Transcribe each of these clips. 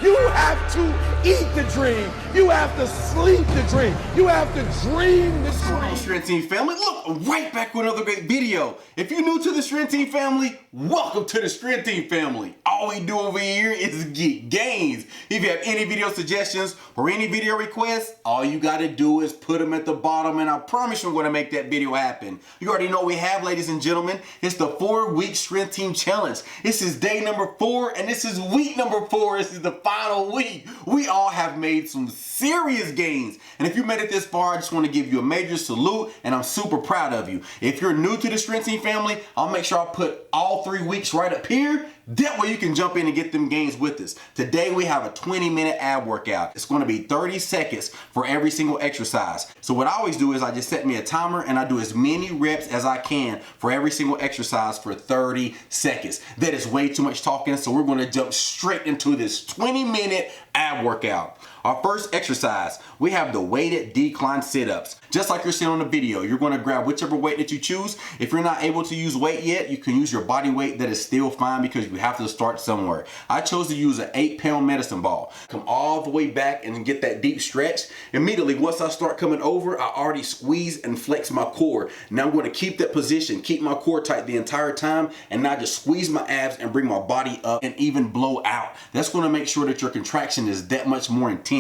You have to eat the dream. You have to sleep the dream. You have to dream the dream. Strength Team family, look, right back with another great video. If you're new to the Strength Team family, welcome to the Strength Team family. All we do over here is get gains. If you have any video suggestions or any video requests, all you gotta do is put them at the bottom, and I promise you're gonna make that video happen. You already know what we have, ladies and gentlemen. It's the 4-week Strength Team challenge. This is day number 4, and this is week number 4. This is the final week. We all have made some serious gains, and if you made it this far, I just want to give you a major salute, and I'm super proud of you. If you're new to the Strength Team family, I'll make sure I put all 3 weeks right up here. That way you can jump in and get them gains with us. Today we have a 20-minute ab workout. It's going to be 30 seconds for every single exercise. So what I always do is I just set me a timer and I do as many reps as I can for every single exercise for 30 seconds. That is way too much talking, so we're going to jump straight into this 20-minute ab workout. Our first exercise, we have the weighted decline sit-ups. Just like you're seeing on the video, you're going to grab whichever weight that you choose. If you're not able to use weight yet, you can use your body weight. That is still fine because you have to start somewhere. I chose to use an 8-pound medicine ball. Come all the way back and get that deep stretch. Immediately, once I start coming over, I already squeeze and flex my core. Now I'm going to keep that position, keep my core tight the entire time, and now just squeeze my abs and bring my body up and even blow out. That's going to make sure that your contraction is that much more intense.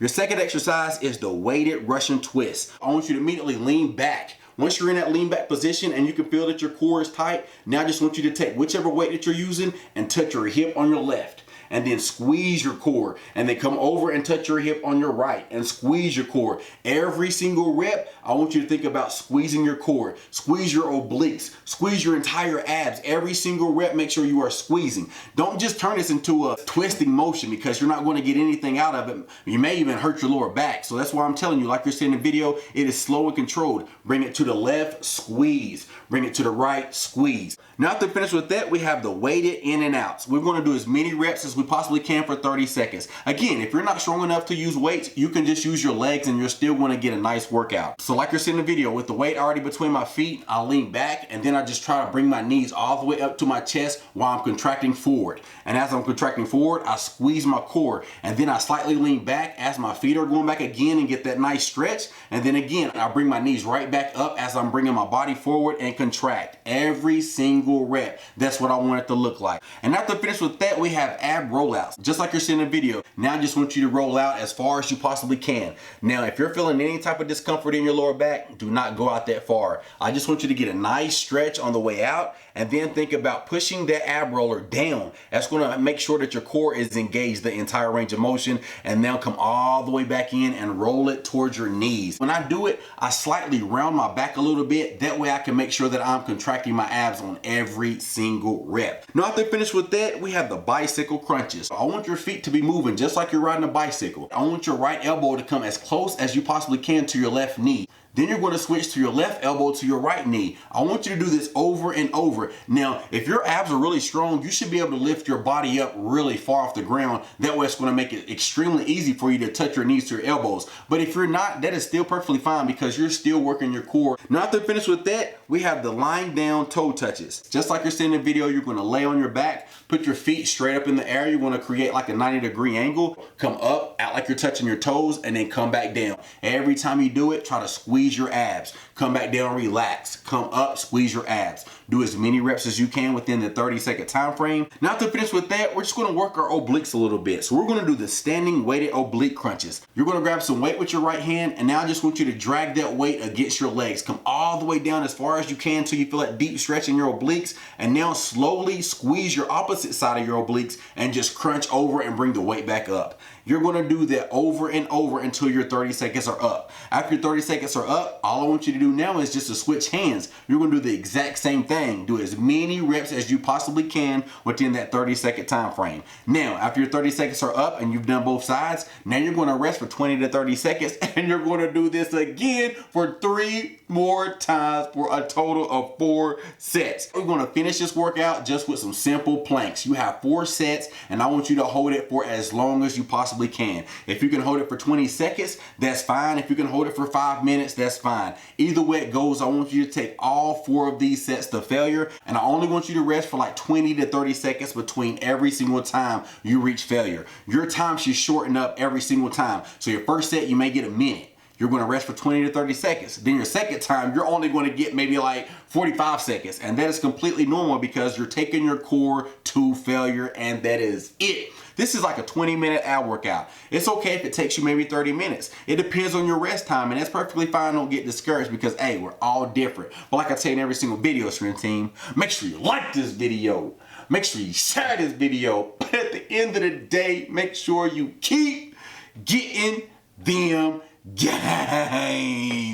Your second exercise is the weighted Russian twist. I want you to immediately lean back. Once you're in that lean back position and you can feel that your core is tight, now I just want you to take whichever weight that you're using and touch your hip on your left. And then squeeze your core, and then come over and touch your hip on your right and squeeze your core. Every single rep, I want you to think about squeezing your core, squeeze your obliques, squeeze your entire abs. Every single rep, make sure you are squeezing. Don't just turn this into a twisting motion because you're not going to get anything out of it. You may even hurt your lower back. So that's why I'm telling you, like you're seeing in the video, it is slow and controlled. Bring it to the left, squeeze. Bring it to the right, squeeze. Now after finish with that, we have the weighted in and outs. We're going to do as many reps as we possibly can for 30 seconds. Again, if you're not strong enough to use weights, you can just use your legs and you're still going to get a nice workout. So like you're seeing in the video, with the weight already between my feet, I'll lean back and then I just try to bring my knees all the way up to my chest while I'm contracting forward. And as I'm contracting forward, I squeeze my core, and then I slightly lean back as my feet are going back again and get that nice stretch. And then again, I bring my knees right back up as I'm bringing my body forward and contract every single rep. That's what I want it to look like. And after finish with that, we have ab rollouts. Just like you're seeing in the video. Now I just want you to roll out as far as you possibly can. Now, if you're feeling any type of discomfort in your lower back, do not go out that far. I just want you to get a nice stretch on the way out, and then think about pushing that ab roller down. That's going to make sure that your core is engaged the entire range of motion, and now come all the way back in and roll it towards your knees. When I do it, I slightly round my back a little bit. That way I can make sure that I'm contracting my abs on every single rep. Now after finish with that, we have the bicycle crunches. I want your feet to be moving just like you're riding a bicycle. I want your right elbow to come as close as you possibly can to your left knee. Then you're going to switch to your left elbow to your right knee. I want you to do this over and over. Now, if your abs are really strong, you should be able to lift your body up really far off the ground. That way it's going to make it extremely easy for you to touch your knees to your elbows. But if you're not, that is still perfectly fine because you're still working your core. Now after finish with that, we have the lying down toe touches. Just like you're seeing in the video, you're going to lay on your back, put your feet straight up in the air. You're going to create like a 90-degree angle, come up, act like you're touching your toes, and then come back down. Every time you do it, try to squeeze your abs. Come back down, relax. Come up, squeeze your abs. Do as many reps as you can within the 30-second time frame. Now to finish with that, we're just going to work our obliques a little bit. So we're going to do the standing weighted oblique crunches. You're going to grab some weight with your right hand, and now I just want you to drag that weight against your legs. Come all the way down as far as you can until you feel that deep stretch in your obliques, and now slowly squeeze your opposite side of your obliques and just crunch over and bring the weight back up. You're going to do that over and over until your 30 seconds are up. After your 30 seconds are up, all I want you to do now is just to switch hands. You're going to do the exact same thing. Do as many reps as you possibly can within that 30-second time frame. Now, after your 30 seconds are up and you've done both sides, now you're going to rest for 20 to 30 seconds, and you're going to do this again for 3 more times for a total of 4 sets. We're going to finish this workout just with some simple planks. You have 4 sets, and I want you to hold it for as long as you possibly can. If you can hold it for 20 seconds, that's fine. If you can hold it for 5 minutes, that's fine. Either Either way it goes, I want you to take all 4 of these sets to failure, and I only want you to rest for like 20 to 30 seconds between every single time you reach failure. Your time should shorten up every single time. So your first set, you may get a minute. You're going to rest for 20 to 30 seconds. Then your second time, you're only going to get maybe like 45 seconds. And that is completely normal because you're taking your core to failure, and that is it. This is like a 20-minute ab workout. It's okay if it takes you maybe 30 minutes. It depends on your rest time, and that's perfectly fine. Don't get discouraged because, hey, we're all different. But like I tell you in every single video, Strength Team, make sure you like this video. Make sure you share this video. But at the end of the day, make sure you keep getting them gains.